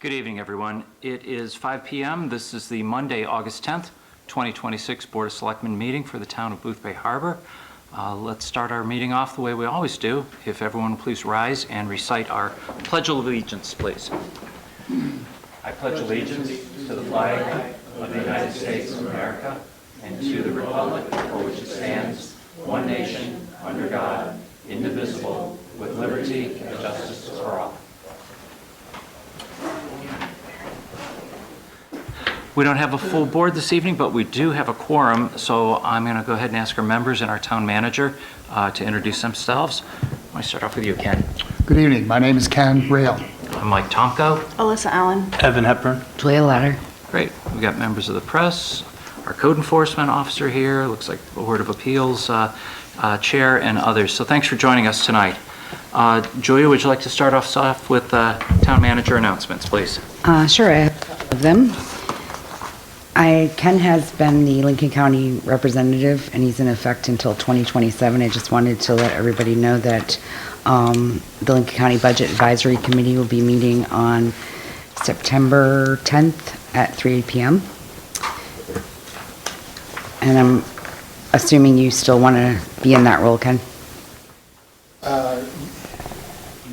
Good evening, everyone. It is 5 p.m. This is the Monday, August 10th, 2026 Board of Selectmen meeting for the town of Booth Bay Harbor. Let's start our meeting off the way we always do. If everyone will please rise and recite our Pledge of Allegiance, please. I pledge allegiance to the flag of the United States of America and to the republic for which it stands, one nation, under God, indivisible, with liberty and justice for all. We don't have a full board this evening, but we do have a quorum, so I'm going to go ahead and ask our members and our town manager to introduce themselves. I want to start off with you, Ken. Good evening. My name is Ken Rail. I'm Mike Tomko. Alyssa Allen. Evan Hepburn. Julia Latter. Great. We've got members of the press, our code enforcement officer here, looks like the Board of Appeals chair, and others. So thanks for joining us tonight. Julia, would you like to start off with town manager announcements, please? Sure, I have a couple of them. Ken has been the Lincoln County representative, and he's in effect until 2027. I just wanted to let everybody know that the Lincoln County Budget Advisory Committee will be meeting on September 10th at 3 p.m. And I'm assuming you still want to be in that role, Ken?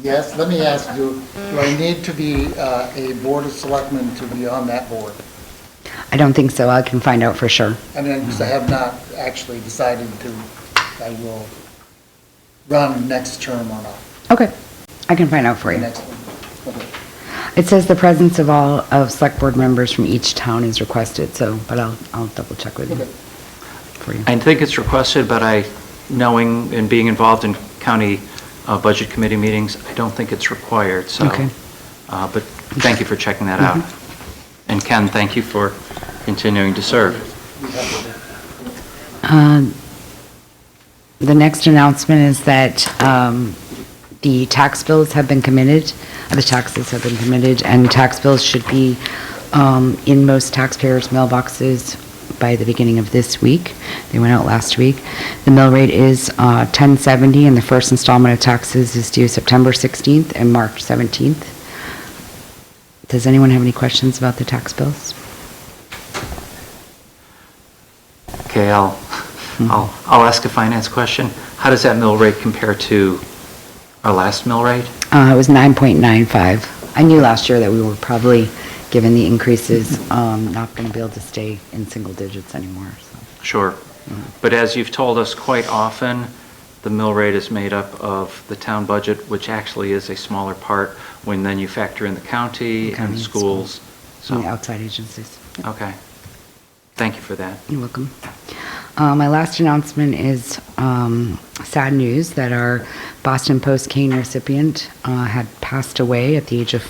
Yes, let me ask you, do I need to be a Board of Selectmen to be on that board? I don't think so. I can find out for sure. I mean, because I have not actually decided I will run next term or not. Okay, I can find out for you. Next one. Okay. It says the presence of all of select board members from each town is requested, but I'll double check with you. Okay. For you. I think it's requested, but knowing and being involved in county budget committee meetings, I don't think it's required. So, okay. But thank you for checking that out. And Ken, thank you for continuing to serve. The next announcement is that the tax bills have been committed, the taxes have been committed, and tax bills should be in most taxpayers' mailboxes by the beginning of this week. They went out last week. The mill rate is $10.70, and the first installment of taxes is due September 16th and March 17th. Does anyone have any questions about the tax bills? Okay, I'll ask a finance question. How does that mill rate compare to our last mill rate? It was 9.95. I knew last year that we were probably, given the increases, not going to be able to stay in single digits anymore. So. Sure. But as you've told us quite often, the mill rate is made up of the town budget, which actually is a smaller part when then you factor in the county and schools. So and the outside agencies. Okay. Thank you for that. You're welcome. My last announcement is sad news that our Boston Post cane recipient had passed away at the age of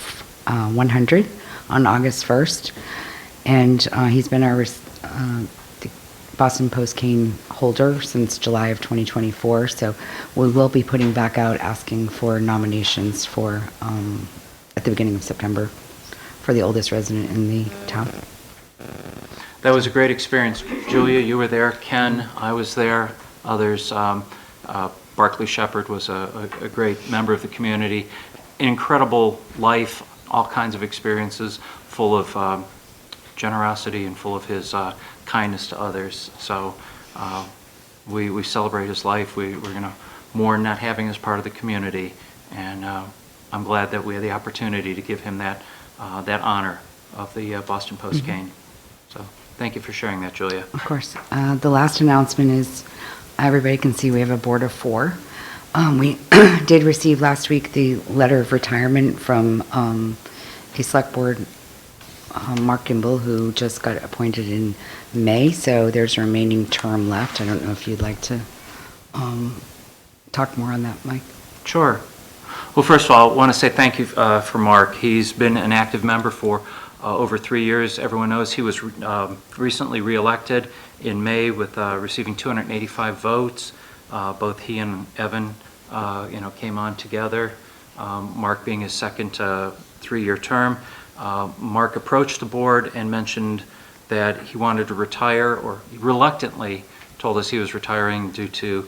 100 on August 1st. And he's been our Boston Post cane holder since July of 2024, so we will be putting back out asking for nominations for at the beginning of September for the oldest resident in the town. That was a great experience. Julia, you were there. Ken, I was there. Others. Barclay Shepard was a great member of the community. Incredible life, all kinds of experiences, full of generosity and full of his kindness to others. So we celebrate his life. We're going to mourn not having him as part of the community, and I'm glad that we had the opportunity to give him that honor of the Boston Post cane. So thank you for sharing that, Julia. Of course. The last announcement is everybody can see we have a board of 4. We did receive last week the letter of retirement from a select board, Mark Gimbel, who just got appointed in May, so there's a remaining term left. I don't know if you'd like to talk more on that, Mike. Sure. Well, first of all, I want to say thank you for Mark. He's been an active member for over 3 years. Everyone knows he was recently reelected in May with receiving 285 votes. Both he and Evan came on together, Mark being his second 3-year term. Mark approached the board and mentioned that he wanted to retire, or he reluctantly told us he was retiring due to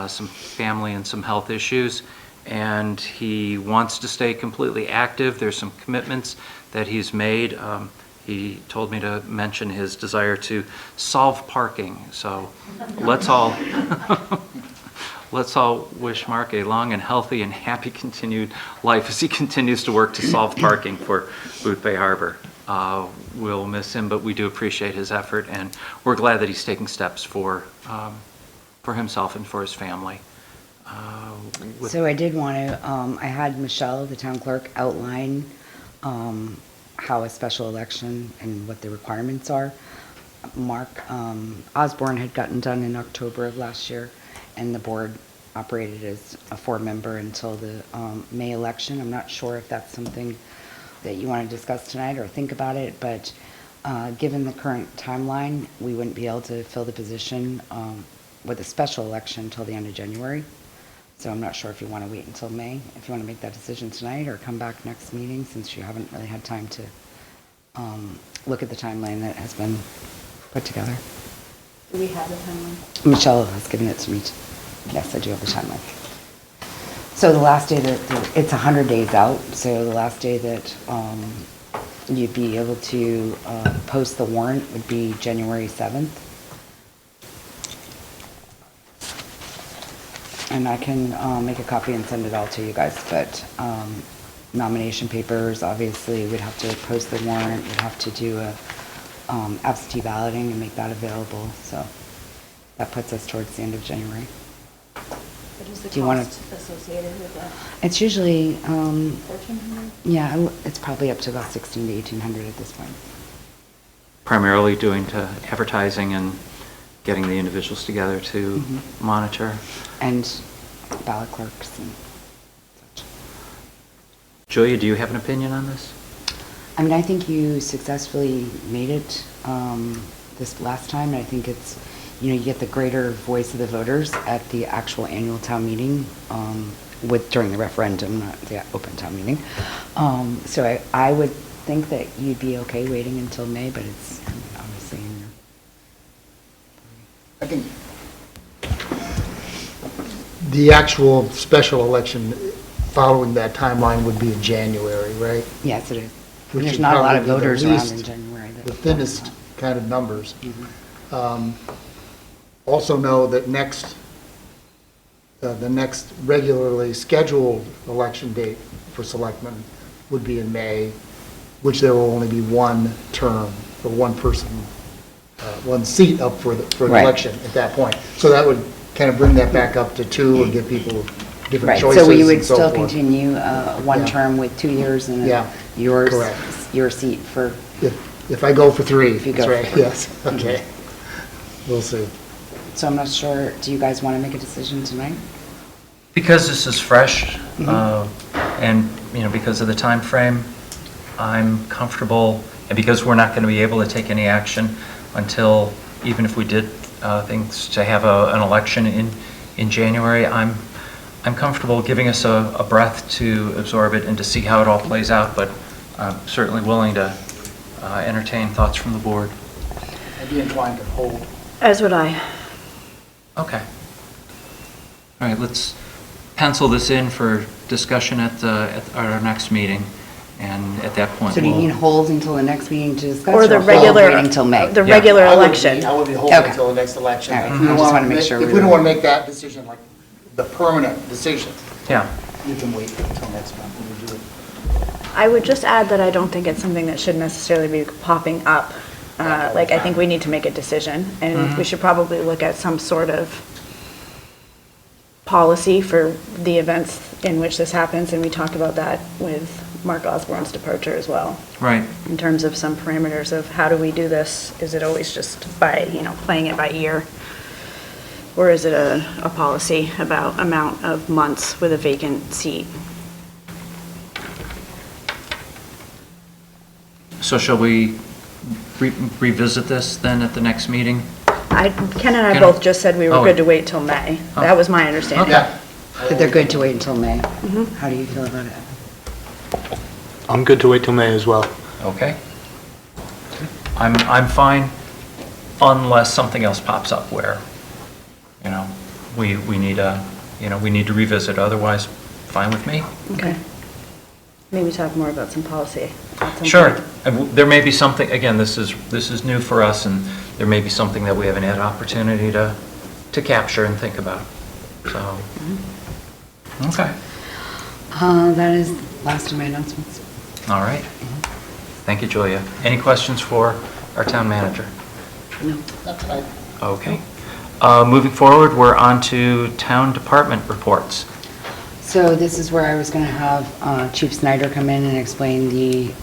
some family and some health issues. and he wants to stay completely active. There's some commitments that he's made. He told me to mention his desire to solve parking. So let's all let's all wish Mark a long and healthy and happy continued life as he continues to work to solve parking for Booth Bay Harbor. We'll miss him, but we do appreciate his effort, and we're glad that he's taking steps for himself and for his family. So I did want to, I had Michelle, the town clerk, outline how a special election and what the requirements are. Mark Osborne had gotten done in October of last year, and the board operated as a 4-member until the May election. I'm not sure if that's something that you want to discuss tonight or think about it, but given the current timeline, we wouldn't be able to fill the position with a special election until the end of January. So I'm not sure if you want to wait until May, if you want to make that decision tonight, or come back next meeting, since you haven't really had time to look at the timeline that has been put together. Do we have the timeline? Michelle has given it to me. Yes, I do have the timeline. So the last day that, it's 100 days out, so the last day that you'd be able to post the warrant would be January 7th. And I can make a copy and send it all to you guys, but nomination papers, obviously, we'd have to post the warrant, we'd have to do a absentee balloting and make that available, so that puts us towards the end of January. What is the Do you wanna- cost associated with that? It's usually, 1,400? yeah, it's probably up to about 1,600 to 1,800 at this point. Primarily doing to advertising and getting the individuals together to monitor. And ballot clerks and such. Julia, do you have an opinion on this? I mean, I think you successfully made it this last time, and I think it's, you get the greater voice of the voters at the actual annual town meeting during the referendum, not the open town meeting. So I would think that you'd be okay waiting until May, but it's obviously in your... I think the actual special election following that timeline would be in January, right? Yes, it is. Which There's would not a lot of probably be the voters around least- in January. The thinnest kind of numbers. Also know that the next regularly scheduled election date for selectmen would be in May, which there will only be one term for one person, one seat up for the Right. election at that point. So that would kind of bring that back up to 2 and give people different Right, choices so we would and so still forth. continue one Yeah. term with 2 years and Yeah, correct. your seat for... If I go for 3, If you that's go right, for- yes, okay. We'll see. So I'm not sure, do you guys want to make a decision tonight? Because this is fresh, and, because of the time frame, I'm comfortable, and because we're not going to be able to take any action until, even if we did things to have an election in January, I'm comfortable giving us a breath to absorb it and to see how it all plays out, but I'm certainly willing to entertain thoughts from the board. I'd be inclined to hold. As would I. Okay. All right, let's pencil this in for discussion at our next meeting, and at that point, So do you we'll... mean hold until the next meeting to discuss? Or the hold regular, waiting until May? the Yeah. regular I would be- election. I would be holding Okay. until the next election. All right, If I we don't just wanna wanna make sure If we we don't were- want to make that decision, like the permanent decision, Yeah. you can wait until next month when we do it. I would just add that I don't think it's something that should necessarily be popping up. Like, I think we need to make a decision, and we should probably look at some sort of policy for the events in which this happens, and we talked about that with Mark Osborne's departure as well, Right. in terms of some parameters of how do we do this? Is it always just by, playing it by ear? Or is it a policy about amount of months with a vacant seat? So shall we revisit this then at the next meeting? Ken and I Ken? both just said we were Oh. good to wait till May. Oh. That was my understanding. Yeah. That they're good to wait until May? How do you feel about it? I'm good to wait till May as well. Okay. I'm fine unless something else pops up where, we need we need to revisit. Otherwise, fine with me. Okay. Maybe talk more about some policy at some Sure. point. And there may be something, again, this is new for us, and there may be something that we haven't had opportunity to capture and think about. So, okay. That is last of my announcements. All right. Thank you, Julia. Any questions for our town manager? No. That's right. Okay. Moving forward, we're on to town department reports. So this is where I was going to have Chief Snyder come in and explain the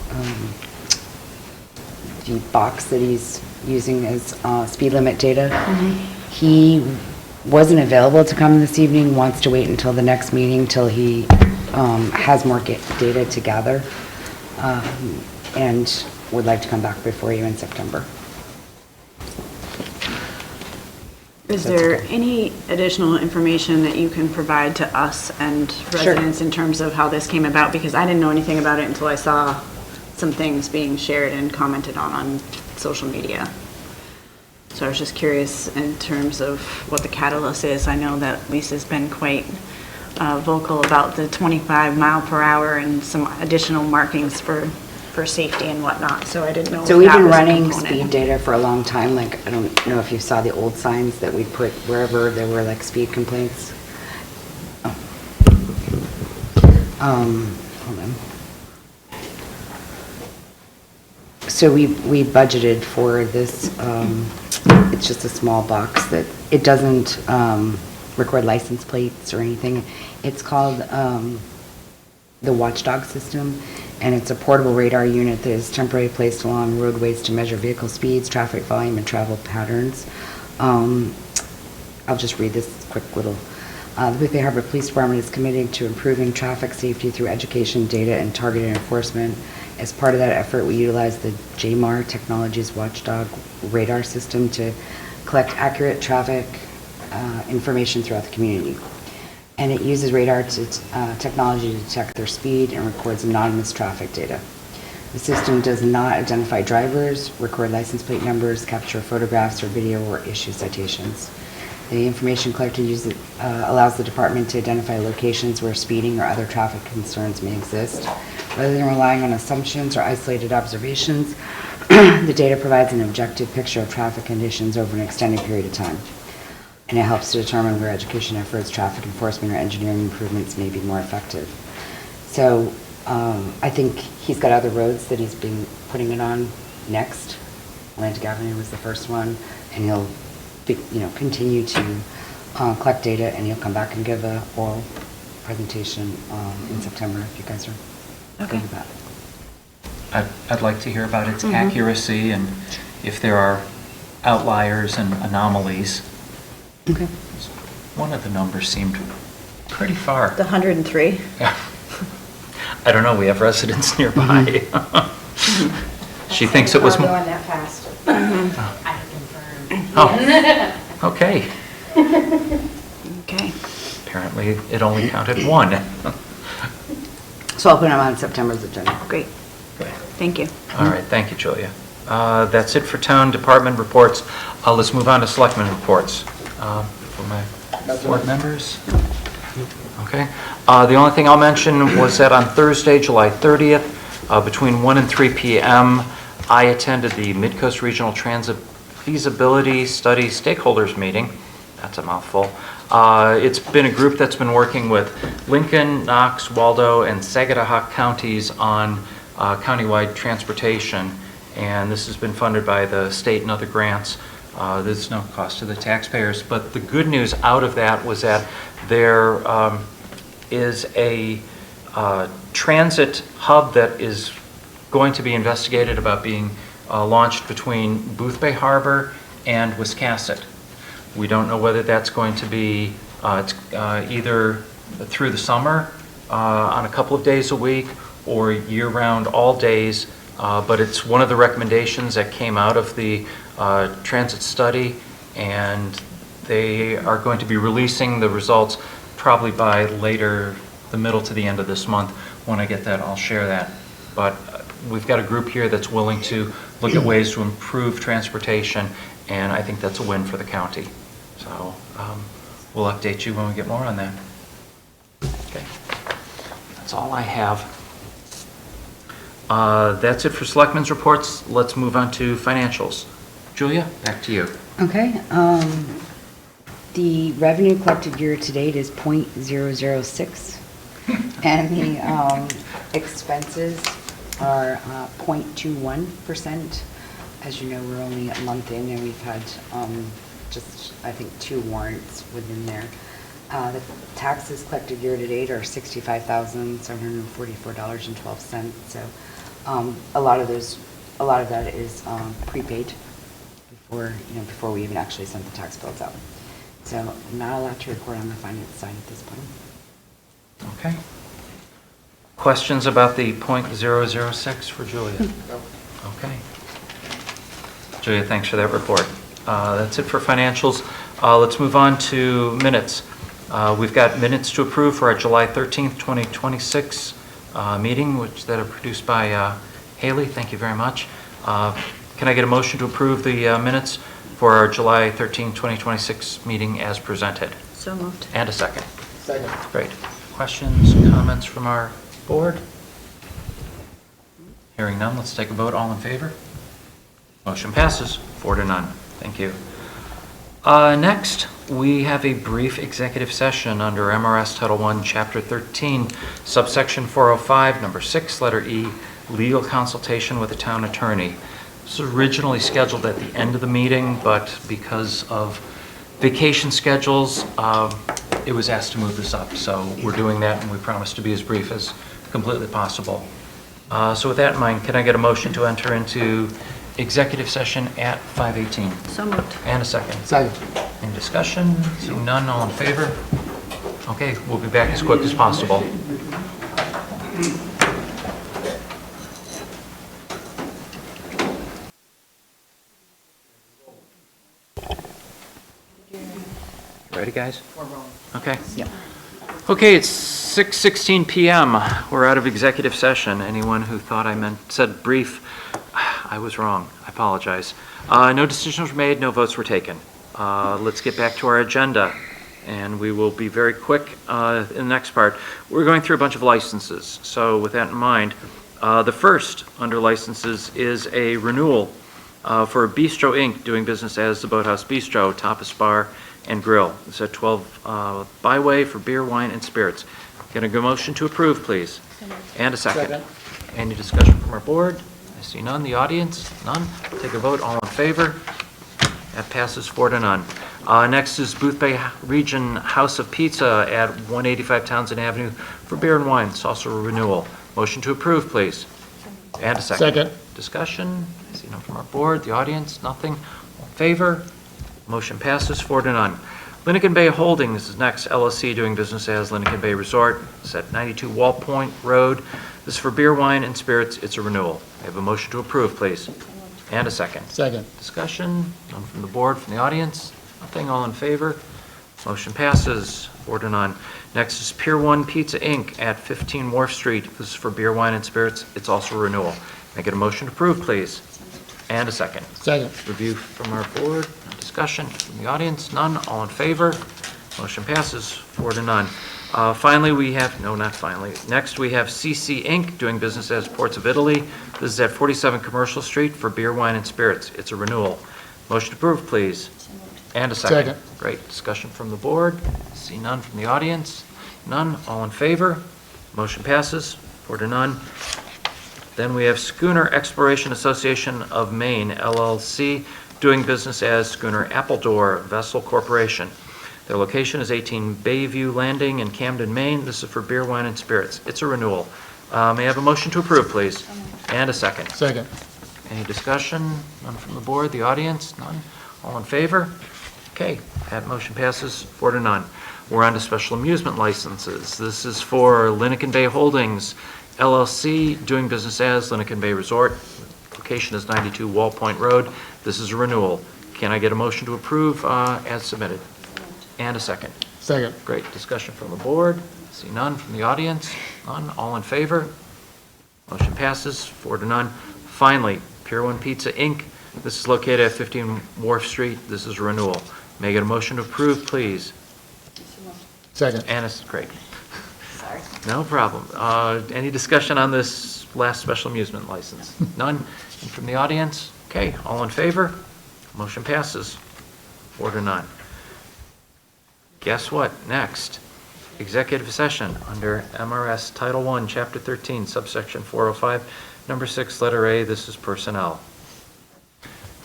box that he's using as speed limit data. He wasn't available to come this evening, wants to wait until the next meeting till he has more data to gather, and would like to come back before you in September. Is That's there okay. any additional information that you can provide to us and residents in terms of how this came about? Because I didn't know anything about it until I saw some things being shared and commented on social media. So I was just curious in terms of what the catalyst is. I know that Lisa's been quite vocal about the 25 mile per hour and some additional markings for safety and whatnot, so I didn't know if So we've that been was a running component. speed data for a long time, like, I don't know if you saw the old signs that we put wherever there were like speed complaints. Hold on. So we budgeted for this, it's just a small box that, it doesn't record license plates or anything. It's called the Watchdog system, and it's a portable radar unit that is temporarily placed along roadways to measure vehicle speeds, traffic volume, and travel patterns. I'll just read this quick little. The Boothbay Harbor Police Department is committed to improving traffic safety through education, data, and targeted enforcement. As part of that effort, we utilize the JMAR Technologies Watchdog radar system to collect accurate traffic information throughout the community. And it uses radar technology to detect their speed and records anonymous traffic data. The system does not identify drivers, record license plate numbers, capture photographs or video, or issue citations. The information collected allows the department to identify locations where speeding or other traffic concerns may exist. Rather than relying on assumptions or isolated observations, the data provides an objective picture of traffic conditions over an extended period of time. And it helps to determine where education efforts, traffic enforcement, or engineering improvements may be more effective. So I think he's got other roads that he's been putting it on next. Atlantic Avenue was the first one, and he'll continue to collect data, and he'll come back and give a oral presentation in September if you guys are okay with that. I'd like to hear about its accuracy and if there are outliers and anomalies. Okay. One of the numbers seemed pretty far. The 103? I don't know, we have residents nearby. She thinks it was more. Going that fast. I can confirm. Oh, okay. Okay. Apparently, it only counted one. So I'll put him on September's agenda. Great. Thank you. All right, thank you, Julia. That's it for town department reports. Let's move on to selectmen reports. For my board members. Okay. The only thing I'll mention was that on Thursday, July 30th, between 1 and 3 p.m., I attended the Mid-Coast Regional Transit Feasibility Study Stakeholders Meeting. That's a mouthful. It's been a group that's been working with Lincoln, Knox, Waldo, and Sagadahoc counties on countywide transportation, and this has been funded by the state and other grants. There's no cost to the taxpayers, but the good news out of that was that there is a transit hub that is going to be investigated about being launched between Boothbay Harbor and Wiscasset. We don't know whether that's going to be either through the summer on a couple of days a week or year-round all days, but it's one of the recommendations that came out of the transit study, and they are going to be releasing the results probably by later, the middle to the end of this month. When I get that, I'll share that. But we've got a group here that's willing to look at ways to improve transportation, and I think that's a win for the county. So we'll update you when we get more on that. Okay. That's all I have. That's it for Selectmen's reports. Let's move on to financials. Julia, back to you. Okay, the revenue collected year-to-date is .006, and the expenses are 0.21%. As you know, we're only a month in, and we've had just, I think, 2 warrants within there. The taxes collected year-to-date are $65,744.12, so a lot of that is prepaid before we even actually sent the tax bills out. So I'm not allowed to report on the finance side at this point. Okay. Questions about the .006 for Julia? Okay. Julia, thanks for that report. That's it for financials. Let's move on to minutes. We've got minutes to approve for our July 13th, 2026 meeting, that are produced by Haley. Thank you very much. Can I get a motion to approve the minutes for our July 13th, 2026 meeting as presented? So moved. And a second. Second. Great. Questions, comments from our board? Hearing none, let's take a vote. All in favor? Motion passes 4-0. Thank you. Next, we have a brief executive session under MRS Title I, Chapter 13, subsection 405, number 6, letter E, legal consultation with the town attorney. This was originally scheduled at the end of the meeting, but because of vacation schedules, it was asked to move this up. So we're doing that, and we promise to be as brief as completely possible. So with that in mind, can I get a motion to enter into executive session at 5:18? So moved. And a second. Second. Any discussion? Seeing none, all in favor? Okay, we'll be back as quick as possible. Ready, guys? Okay. Yep. Okay, it's 6:16 PM. We're out of executive session. Anyone who thought I said brief, I was wrong. I apologize. No decisions were made, no votes were taken. Let's get back to our agenda, and we will be very quick in the next part. We're going through a bunch of licenses, so with that in mind, the first under licenses is a renewal for Bistro Inc., doing business as the Boathouse Bistro, Tapas Bar and Grill. It's at 12 Byway for beer, wine, and spirits. Get a good motion to approve, please. And a second. Second. Any discussion from our board? I see none. The audience? None. Take a vote. All in favor? That passes 4-0. Next is Booth Bay Region House of Pizza at 185 Townsend Avenue for beer and wine. It's also a renewal. Motion to approve, please. And a second. Second. Discussion? I see none from our board. The audience? Nothing. All in favor? Motion passes 4-0. Lincoln Bay Holdings is next, LLC, doing business as Lincoln Bay Resort. It's at 92 Wall Point Road. This is for beer, wine, and spirits. It's a renewal. I have a motion to approve, please. And a second. Second. Discussion? None from the board, from the audience? Nothing. All in favor? Motion passes 4-0. Next is Pier 1 Pizza Inc. at 15 Wharf Street. This is for beer, wine, and spirits. It's also a renewal. May I get a motion to approve, please? And a second. Second. Review from our board. No discussion from the audience. None. All in favor? Motion passes 4-0. Finally, we have, no, not finally. Next, we have CC Inc. doing business as Ports of Italy. This is at 47 Commercial Street for beer, wine, and spirits. It's a renewal. Motion approved, please. And a second. Second. Great. Discussion from the board. See none from the audience. None. All in favor? Motion passes 4-0. Then we have Schooner Exploration Association of Maine, LLC, doing business as Schooner Appledore Vessel Corporation. Their location is 18 Bayview Landing in Camden, Maine. This is for beer, wine, and spirits. It's a renewal. May I have a motion to approve, please? And a second. Second. Any discussion? None from the board, the audience? None? All in favor? Okay, that motion passes 4-0. We're on to special amusement licenses. This is for Lincoln Bay Holdings, LLC, doing business as Lincoln Bay Resort. Location is 92 Wall Point Road. This is a renewal. Can I get a motion to approve as submitted? And a second. Second. Great. Discussion from the board. See none from the audience. None. All in favor? Motion passes 4-0. Finally, Pier 1 Pizza Inc. This is located at 15 Wharf Street. This is a renewal. May I get a motion to approve, please? Second. And it's great. Sorry. No problem. Any discussion on this last special amusement license? None? And from the audience? Okay, all in favor? Motion passes 4-0. Guess what? Next, executive session under MRS Title I, Chapter 13, subsection 405, number 6, letter A. This is personnel.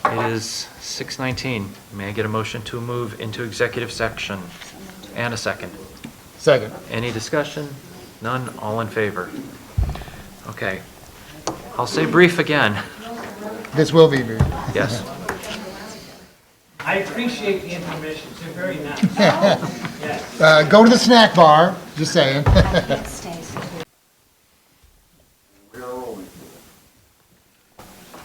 It is 6:19. May I get a motion to move into executive section? And a second. Second. Any discussion? None? All in favor? Okay. I'll say brief again. This will be me. Yes. I appreciate the information, it's very nice. Yes. Go to the snack bar, just saying.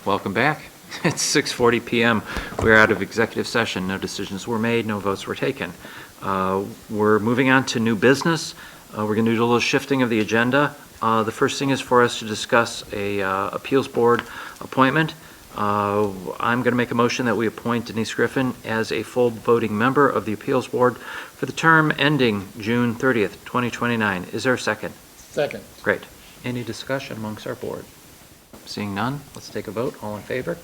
Welcome back. It's 6:40 PM. We're out of executive session. No decisions were made, no votes were taken. We're moving on to new business. We're going to do a little shifting of the agenda. The first thing is for us to discuss a appeals board appointment. I'm going to make a motion that we appoint Denise Griffin as a full voting member of the appeals board for the term ending June 30th, 2029. Is there a second? Second. Great. Any discussion amongst our board? Seeing none, let's take a vote. All in favor?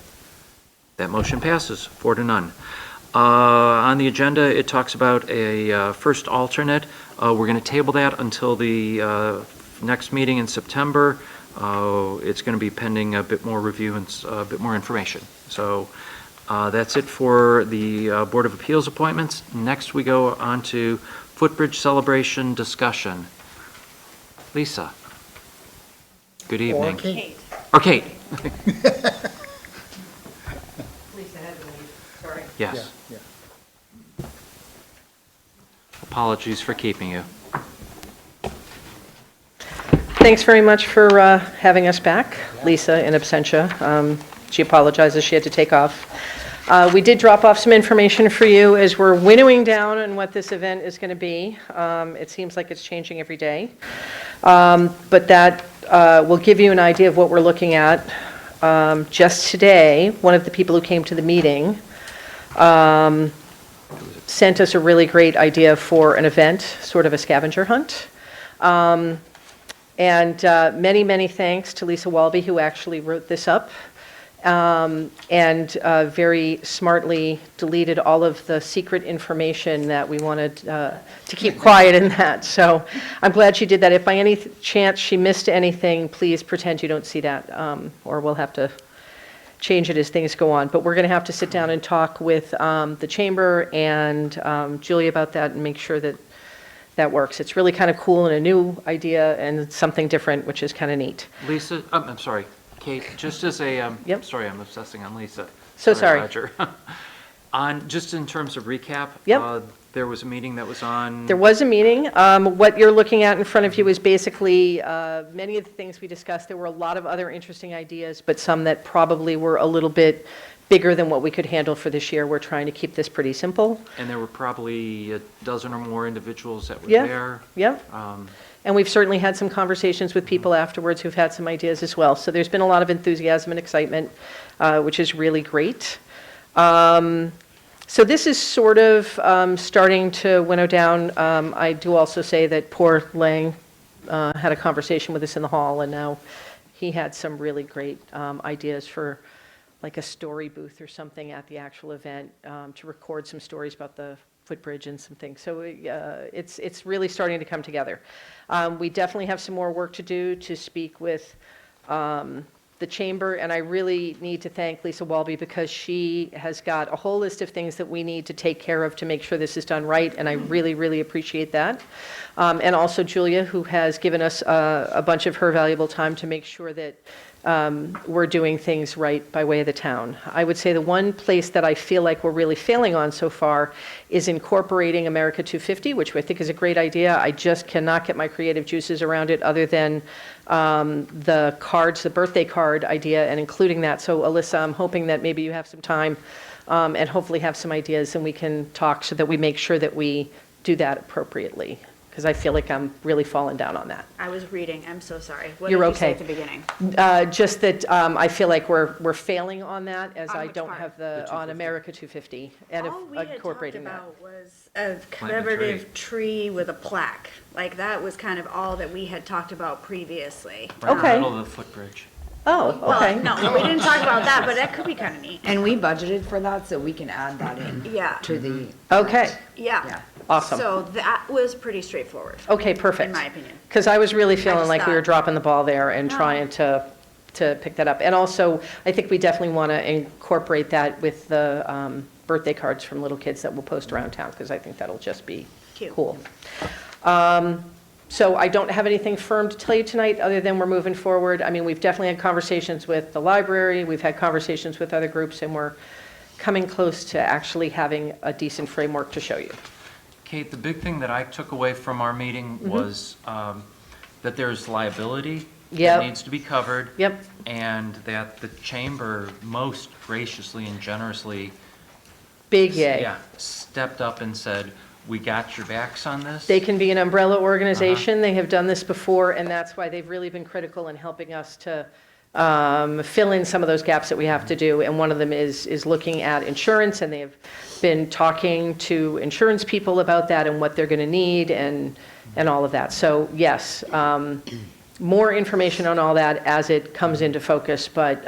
That motion passes 4-0. On the agenda, it talks about a first alternate. We're going to table that until the next meeting in September. It's going to be pending a bit more review and a bit more information. So that's it for the Board of Appeals appointments. Next, we go on to Footbridge Celebration discussion. Lisa. Good evening. Or Kate. Or Kate. Lisa had to leave, sorry. Yes. Yeah. Apologies for keeping you. Thanks very much for having us back, Lisa in absentia. She apologizes she had to take off. We did drop off some information for you as we're winnowing down on what this event is going to be. It seems like it's changing every day. But that will give you an idea of what we're looking at. Just today, one of the people who came to the meeting sent us a really great idea for an event, sort of a scavenger hunt. And many, many thanks to Lisa Walby, who actually wrote this up and very smartly deleted all of the secret information that we wanted to keep quiet in that. So I'm glad she did that. If by any chance she missed anything, please pretend you don't see that, or we'll have to change it as things go on. But we're going to have to sit down and talk with the chamber and Julie about that and make sure that that works. It's really kind of cool and a new idea and something different, which is kind of neat. Lisa, I'm sorry, Kate, just as a, Yep. sorry, I'm obsessing on Lisa. So sorry. Roger. Just in terms of recap, Yep. there was a meeting that was on. There was a meeting. What you're looking at in front of you is basically many of the things we discussed. There were a lot of other interesting ideas, but some that probably were a little bit bigger than what we could handle for this year. We're trying to keep this pretty simple. And there were probably a dozen or more individuals that were Yeah. there. Yep. And we've certainly had some conversations with people afterwards who've had some ideas as well. So there's been a lot of enthusiasm and excitement, which is really great. So this is sort of starting to winnow down. I do also say that poor Lang had a conversation with us in the hall, and now he had some really great ideas for like a story booth or something at the actual event to record some stories about the footbridge and some things. So it's really starting to come together. We definitely have some more work to do to speak with the chamber, and I really need to thank Lisa Walby because she has got a whole list of things that we need to take care of to make sure this is done right, and I really, really appreciate that. And also Julia, who has given us a bunch of her valuable time to make sure that we're doing things right by way of the town. I would say the one place that I feel like we're really failing on so far is incorporating America 250, which I think is a great idea. I just cannot get my creative juices around it other than the cards, the birthday card idea and including that. So Alyssa, I'm hoping that maybe you have some time and hopefully have some ideas and we can talk so that we make sure that we do that appropriately. because I feel like I'm really falling down on that. I was reading, I'm so sorry. What You're did you say okay. at the beginning? Just that I feel like we're failing on that, as On I which don't part? have on America 250, and All we had talked incorporating that. about was a Plant a commemorative tree with a plaque. Like, that was kind of all that we had talked about previously. Right in the Okay. middle of the footbridge. Oh, Well, okay. no, we didn't talk about that, but that could be kind of neat. And we budgeted for that, so we can add that in Yeah, to the, Okay, yeah. yeah. awesome. So that was pretty straightforward, Okay, perfect. in my opinion. Because I was really feeling just like we were thought- dropping the ball there and No. trying to pick that up. And also, I think we definitely want to incorporate that with the birthday cards from little kids that we'll post around town, because I think that'll just be Cute. cool. So I don't have anything firm to tell you tonight, other than we're moving forward. I mean, we've definitely had conversations with the library, we've had conversations with other groups, and we're coming close to actually having a decent framework to show you. Kate, the big thing that I took away from our meeting was that there's liability Yep. that needs to be covered. Yep. And that the chamber most graciously and generously Big yay. yeah, stepped up and said, we got your backs on this. They can be an umbrella organization. They have done this before, and that's why they've really been critical in helping us to fill in some of those gaps that we have to do. And one of them is looking at insurance, and they have been talking to insurance people about that and what they're going to need and all of that. So yes, more information on all that as it comes into focus, but,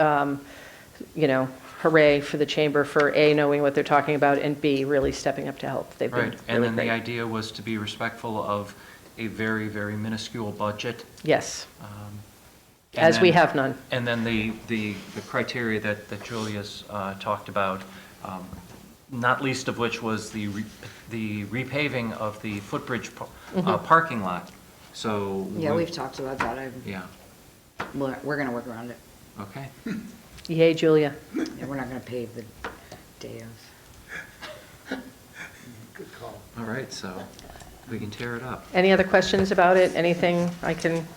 hooray for the chamber for A, knowing what they're talking about, and B, really stepping up to help. They've been Right, and really then the great. idea was to be respectful of a very, very minuscule budget. Yes, And as we then- have none. And then the criteria that Julia's talked about, not least of which was the repaving of the footbridge parking lot. So. Yeah, we've talked about that. Yeah, We're gonna work around it. okay. Yay, Julia. Yeah, we're not gonna pave the day of. Good call. All right, so we can tear it up. Any other questions about it? Anything I can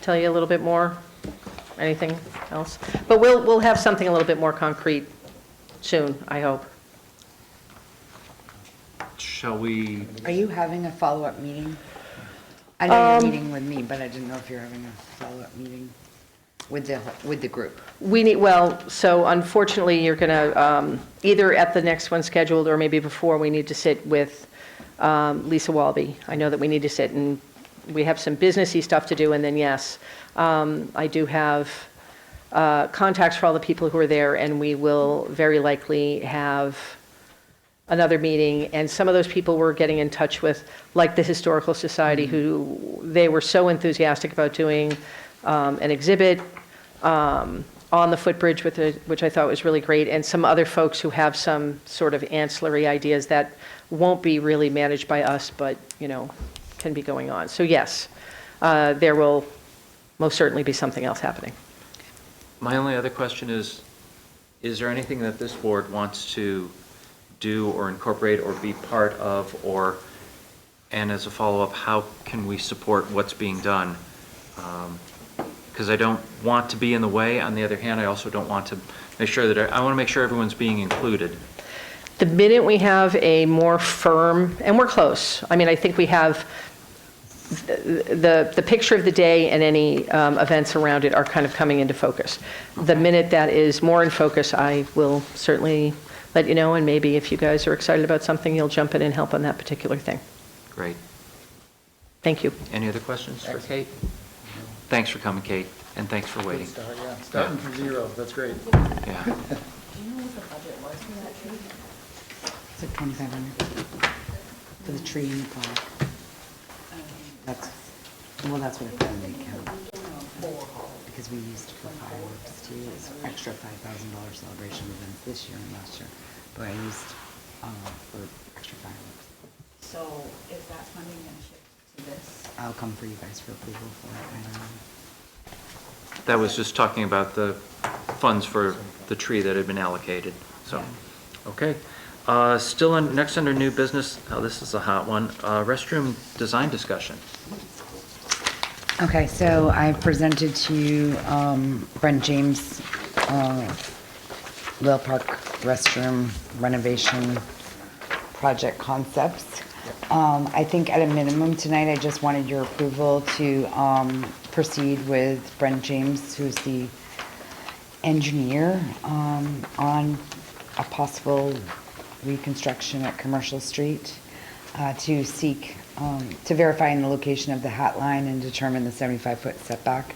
tell you a little bit more? Anything else? But we'll have something a little bit more concrete soon, I hope. Shall we, Are you having a follow-up meeting? I know you're meeting with me, but I didn't know if you're having a follow-up meeting with the group. So unfortunately, you're going to, either at the next one scheduled or maybe before, we need to sit with Lisa Walby. I know that we need to sit, and we have some businessy stuff to do, and then yes, I do have contacts for all the people who are there, and we will very likely have another meeting, and some of those people we're getting in touch with, like the Historical Society, who they were so enthusiastic about doing an exhibit on the footbridge, which I thought was really great, and some other folks who have some sort of ancillary ideas that won't be really managed by us, but, can be going on. So yes, there will most certainly be something else happening. my only other question is there anything that this board wants to do or incorporate or be part of, and as a follow-up, how can we support what's being done? Because I don't want to be in the way. On the other hand, I also don't want to make sure that, I want to make sure everyone's being included. The minute we have a more firm, and we're close, I mean, I think we have, the picture of the day and any events around it are kind of coming into focus. The minute that is more in focus, I will certainly let you know, and maybe if you guys are excited about something, you'll jump in and help on that particular thing. Great. Thank you. Any other questions for Kate? Thanks for coming, Kate, and thanks for waiting. Good start, yeah. Starting from zero, that's great. Yeah. It's like 2,500 for the tree and the plaque. That's what I put in the account. Because we used for fireworks too, it was extra $5,000 celebration events this year and last year. But I used for extra fireworks. So is that funding going to shift to this? I'll come for you guys for approval for it. I don't know. That was just talking about the funds for the tree that had been allocated, so, okay. Still next under new business, this is a hot one, restroom design discussion. Okay, so I presented to you Brent James, Whale Park restroom renovation project concepts. I think at a minimum tonight, I just wanted your approval to proceed with Brent James, who's the engineer, on a possible reconstruction at Commercial Street, to seek, to verify in the location of the hat line and determine the 75-foot setback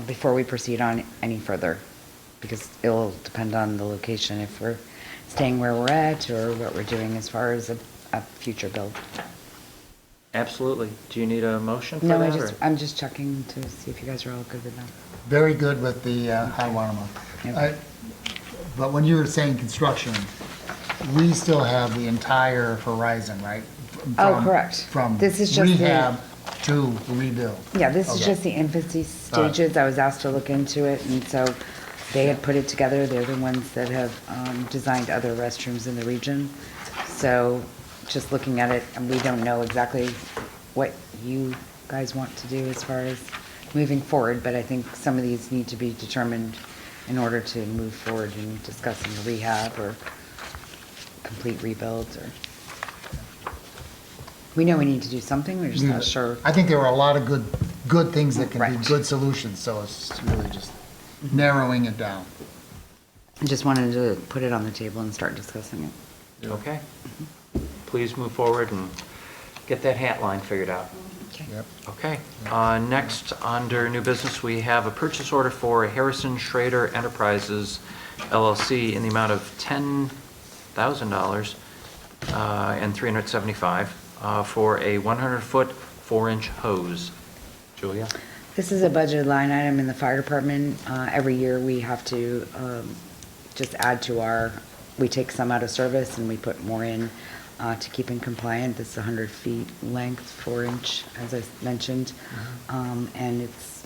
before we proceed on any further, because it'll depend on the location, if we're staying where we're at or what we're doing as far as a future build. Absolutely. Do you need a motion for No, that? or- I'm just checking to see if you guys are all good with that. Very good with the high water mark. Yep. But when you were saying construction, we still have the entire horizon, right? Oh, correct. From This is just the- rehab to rebuild. Yeah, this is Okay. just the infancy stages. I was asked to look into it, and so they had put it together. They're the ones that have designed other restrooms in the region. So just looking at it, and we don't know exactly what you guys want to do as far as moving forward, but I think some of these need to be determined in order to move forward in discussing a rehab or complete rebuilds, or... We know we need to do something, we're just not sure. I think there are a lot of good things that can be Right. good solutions, so it's really just narrowing it down. I just wanted to put it on the table and start discussing it. Okay. Please move forward and get that hat line figured out. Yep. Okay. Next, under new business, we have a purchase order for Harrison Schrader Enterprises LLC in the amount of $10,000 and $375 for a 100-foot, 4-inch hose. Julia? This is a budget line item in the fire department. Every year, we have to just add to our, we take some out of service and we put more in to keep in compliant. This is 100 feet length, 4-inch, as I mentioned. And it's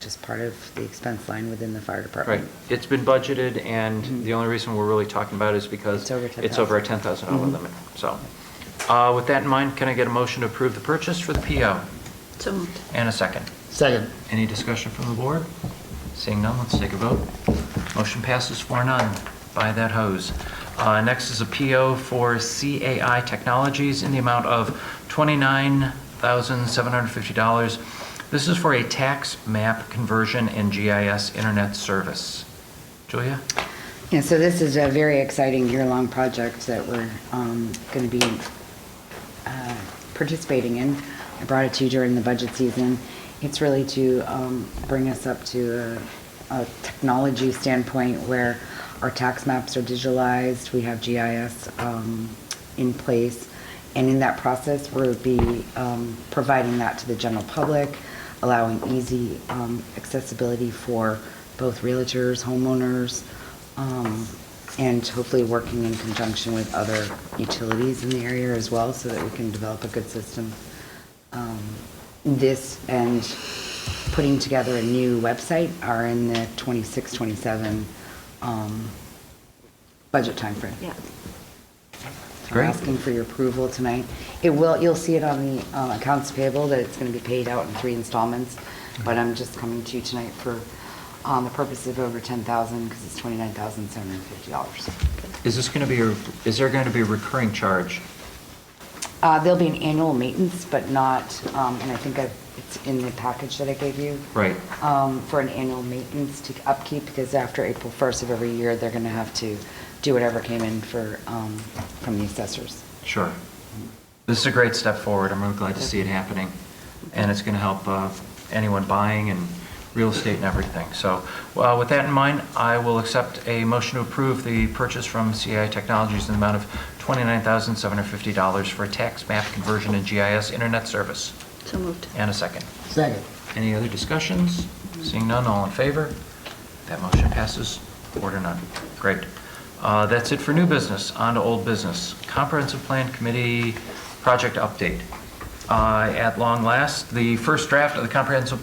just part of the expense line within the fire Right. department. It's been budgeted, and the only reason we're really talking about it is because It's over it's over a $10,000. $10,000 limit. So, with that in mind, can I get a motion to approve the purchase for the PO? So moved. And a second. Second. Any discussion from the board? Seeing none, let's take a vote. Motion passes 4-0. Buy that hose. Next is a PO for CAI Technologies in the amount of $29,750. This is for a tax map conversion and GIS internet service. Julia? Yeah, so this is a very exciting year-long project that we're going to be participating in. I brought it to you during the budget season. It's really to bring us up to a technology standpoint where our tax maps are digitalized, we have GIS in place, and in that process, we'll be providing that to the general public, allowing easy accessibility for both realtors, homeowners, and hopefully working in conjunction with other utilities in the area as well, so that we can develop a good system. This and putting together a new website are in the 26, 27 budget timeframe. Yeah. So Great. I'm asking for your approval tonight. You'll see it on the accounts payable that it's going to be paid out in 3 installments, but I'm just coming to you tonight for the purpose of over $10,000 because it's $29,750. Is this going to be, is there going to be a recurring charge? There'll be an annual maintenance, but not, and I think it's in the package that I gave you. Right. For an annual maintenance to upkeep, because after April 1st of every year, they're going to have to do whatever came in for, from the assessors. Sure. This is a great step forward. I'm really glad to see it happening. And it's going to help anyone buying and real estate and everything. So with that in mind, I will accept a motion to approve the purchase from CAI Technologies in the amount of $29,750 for a tax map conversion and GIS internet service. So moved. And a second. Second. Any other discussions? Seeing none, all in favor? That motion passes 4-0. Great. That's it for new business. On to old business. Comprehensive Plan Committee project update. At long last, the first draft of the comprehensive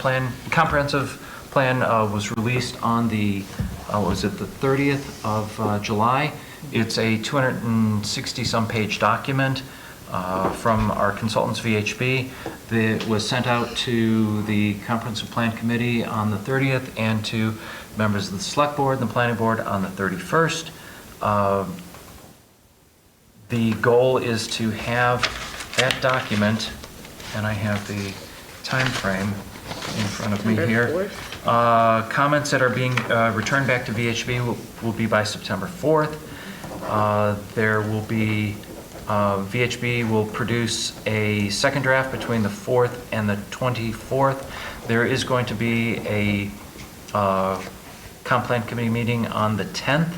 plan was released on the, was it the 30th of July? It's a 260-some page document from our consultants, VHB, that was sent out to the Comprehensive Plan Committee on the 30th and to members of the Select Board and the Planning Board on the 31st. The goal is to have that document, and I have the time frame in front of me here. Comments that are being returned back to VHB will be by September 4th. There will be, VHB will produce a second draft between the 4th and the 24th. There is going to be a comp plan committee meeting on the 10th.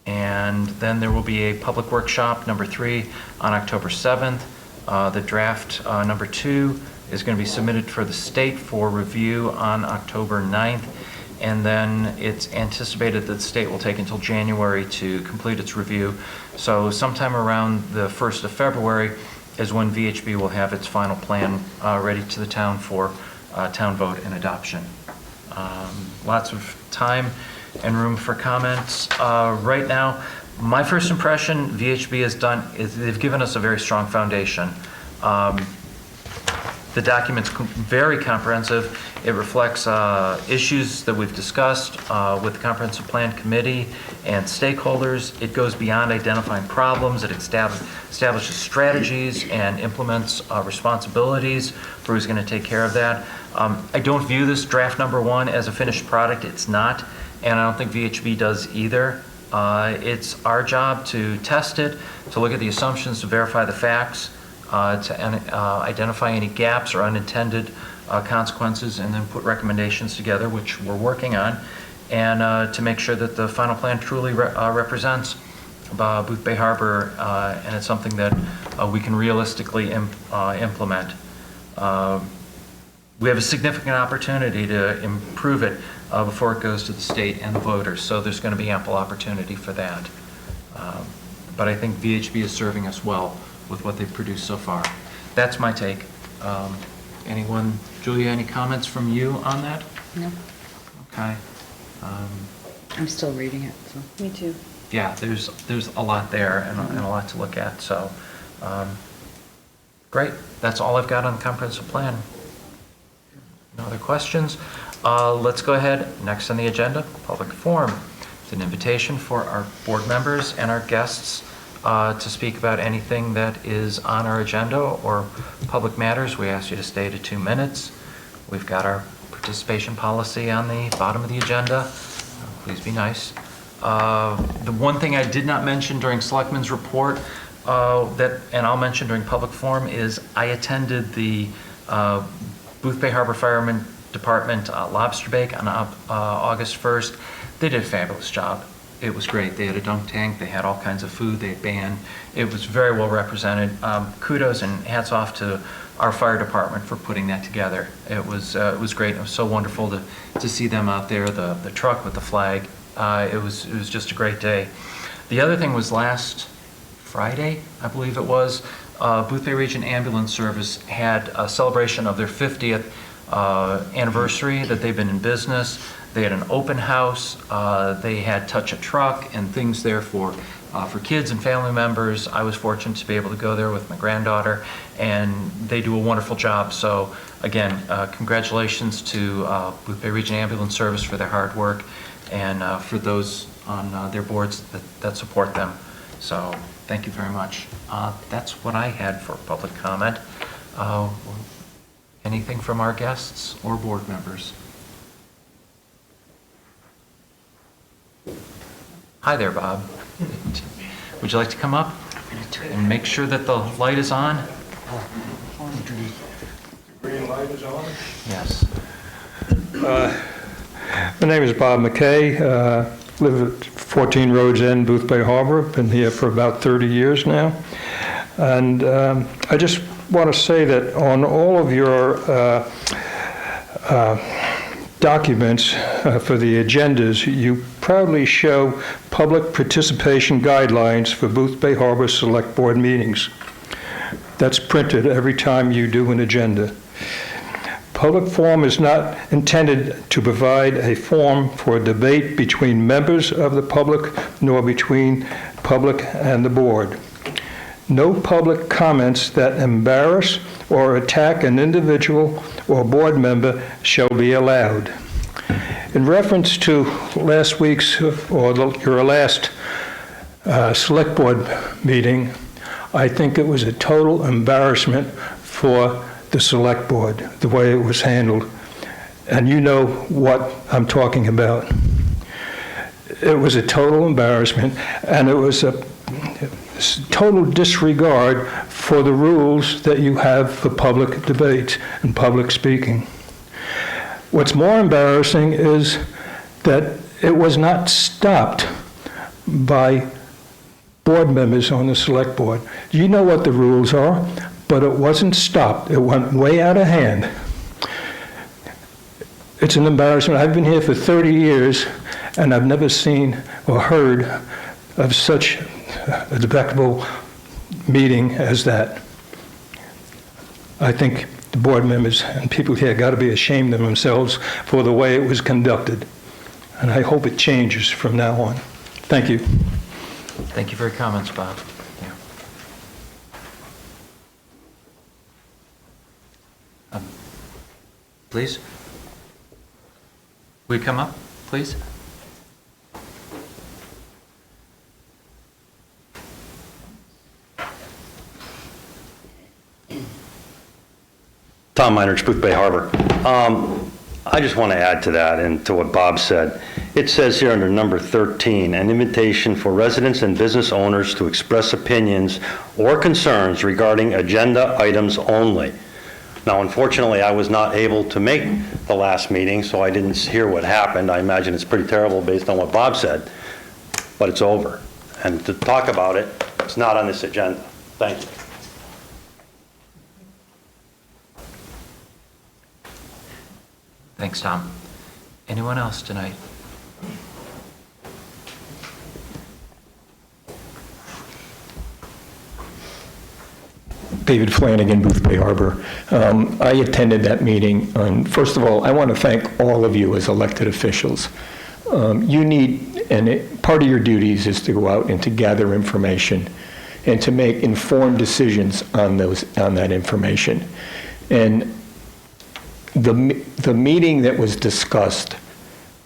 And then there will be a public workshop, number 3, on October 7th. The draft number 2 is going to be submitted for the state for review on October 9th. And then it's anticipated that the state will take until January to complete its review. So sometime around the 1st of February is when VHB will have its final plan ready to the town for town vote and adoption. Lots of time and room for comments. Right now, my first impression, VHB has done, is they've given us a very strong foundation. The document's very comprehensive. It reflects issues that we've discussed with the Comprehensive Plan Committee and stakeholders. It goes beyond identifying problems. It establishes strategies and implements responsibilities for who's going to take care of that. I don't view this draft number 1 as a finished product. It's not. And I don't think VHB does either. It's our job to test it, to look at the assumptions, to verify the facts, to identify any gaps or unintended consequences, and then put recommendations together, which we're working on, and to make sure that the final plan truly represents Booth Bay Harbor, and it's something that we can realistically implement. We have a significant opportunity to improve it before it goes to the state and the voters, so there's going to be ample opportunity for that. But I think VHB is serving us well with what they've produced so far. That's my take. Anyone, Julia, any comments from you on that? No. Okay. I'm still reading it, so. Me too. Yeah, there's a lot there and a lot to look at, so great. That's all I've got on the comprehensive plan. No other questions? Let's go ahead. Next on the agenda, public forum. It's an invitation for our board members and our guests to speak about anything that is on our agenda or public matters. We ask you to stay to 2 minutes. We've got our participation policy on the bottom of the agenda. Please be nice. The one thing I did not mention during Selectmen's report and I'll mention during public forum is I attended the Booth Bay Harbor Firemen Department Lobster Bake on August 1st. They did a fabulous job. It was great. They had a dunk tank. They had all kinds of food. They had band. It was very well represented. Kudos and hats off to our fire department for putting that together. It was great. It was so wonderful to see them out there, the truck with the flag. It was just a great day. The other thing was last Friday, I believe it was, Booth Bay Region Ambulance Service had a celebration of their 50th anniversary that they've been in business. They had an open house. They had Touch a Truck and things there for kids and family members. I was fortunate to be able to go there with my granddaughter, and they do a wonderful job. So again, congratulations to Booth Bay Region Ambulance Service for their hard work, and for those on their boards that support them. So thank you very much. That's what I had for public comment. Anything from our guests or board members? Hi there, Bob. Would you like to come up and make sure that the light is on? Green light is on? Yes. My name is Bob McKay. Live at 14 Roads End, Booth Bay Harbor. Been here for about 30 years now. And I just want to say that on all of your documents for the agendas, you proudly show public participation guidelines for Booth Bay Harbor Select Board meetings. That's printed every time you do an agenda. Public forum is not intended to provide a forum for a debate between members of the public nor between public and the board. No public comments that embarrass or attack an individual or board member shall be allowed. In reference to last week's or your last Select Board meeting, I think it was a total embarrassment for the Select Board, the way it was handled. And you know what I'm talking about. It was a total embarrassment, and it was a total disregard for the rules that you have for public debate and public speaking. What's more embarrassing is that it was not stopped by board members on the Select Board. You know what the rules are, but it wasn't stopped. It went way out of hand. It's an embarrassment. I've been here for 30 years, and I've never seen or heard of such a despicable meeting as that. I think the board members and people here got to be ashamed of themselves for the way it was conducted. And I hope it changes from now on. Thank you. Thank you for your comments, Bob. Yeah. Please? Will you come up, please? Tom Meinerich, Booth Bay Harbor. I just want to add to that and to what Bob said. It says here under number 13, an invitation for residents and business owners to express opinions or concerns regarding agenda items only. Now, unfortunately, I was not able to make the last meeting, so I didn't hear what happened. I imagine it's pretty terrible based on what Bob said, but it's over. And to talk about it, it's not on this agenda. Thank you. Thanks, Tom. Anyone else tonight? David Flanagan, Booth Bay Harbor. I attended that meeting, and first of all, I want to thank all of you as elected officials. You need, and part of your duties is to go out and to gather information and to make informed decisions on that information. And the meeting that was discussed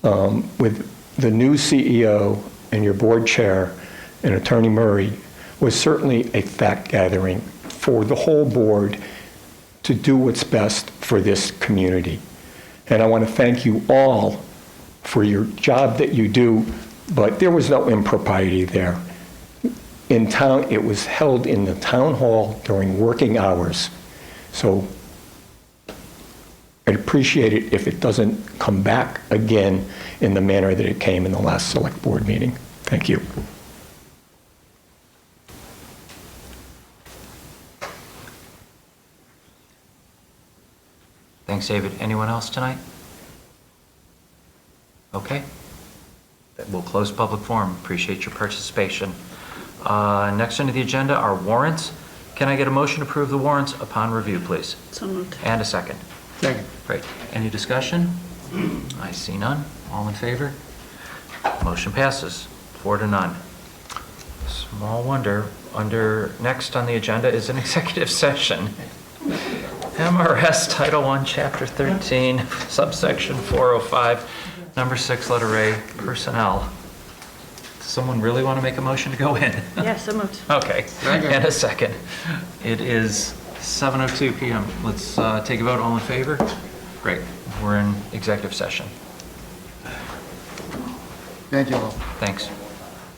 with the new CEO and your board chair and Attorney Murray was certainly a fact gathering for the whole board to do what's best for this community. And I want to thank you all for your job that you do, but there was no impropriety there. In town, it was held in the town hall during working hours. So I'd appreciate it if it doesn't come back again in the manner that it came in the last select board meeting. Thank you. Thanks, David. Anyone else tonight? Okay. We'll close public forum. Appreciate your participation. Next under the agenda are warrants. Can I get a motion to approve the warrants upon review, please? So moved. And a second. Second. Great. Any discussion? I see none. All in favor? Motion passes 4-0. Small wonder, next on the agenda is an executive session. MRS Title I, Chapter 13, subsection 405, number 6, letter A, personnel. Does someone really want to make a motion to go in? Yeah, so moved. Okay, and a second. It is 7:02 PM. Let's take a vote. All in favor? Great. We're in executive session. Thank you all. Thanks.